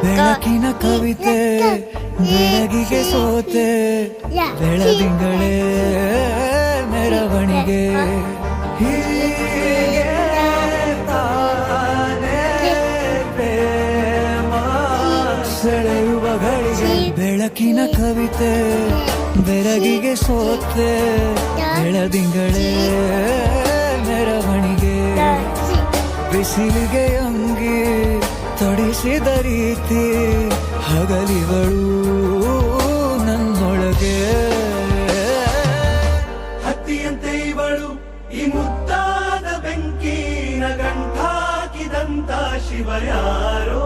ಬೆಳಕಿನ ಕವಿತೆ ಬೆಳಗಿಗೆ ಸೋತೆ ಬೆಳದಿಂಗಳೇ ಮೆರವಣಿಗೆ ಹೀಗೆ ತಾನೇ ಪ್ರೇಮ ಸೆಳೆಯುವ ಗಳಿಗೆ ಬೆಳಕಿನ ಕವಿತೆ ಬೆಳಗಿಗೆ ಸೋತೆ ಬೆಳದಿಂಗಳೇ ಮೆರವಣಿಗೆ ಬಿಸಿಲಿಗೆ ಅಂಗಿ ತೊಡಿಸಿದ ರೀತಿ ಹಗಲಿಗಳು ನನ್ನೊಳಗೆ ಹತ್ತಿಯಂತೆ ಇವಳು ಈ ಮುದ್ದಾದ ಬೆಂಕಿನ ಗಂಟಾಕಿದಂತ ಶಿವ ಯಾರೋ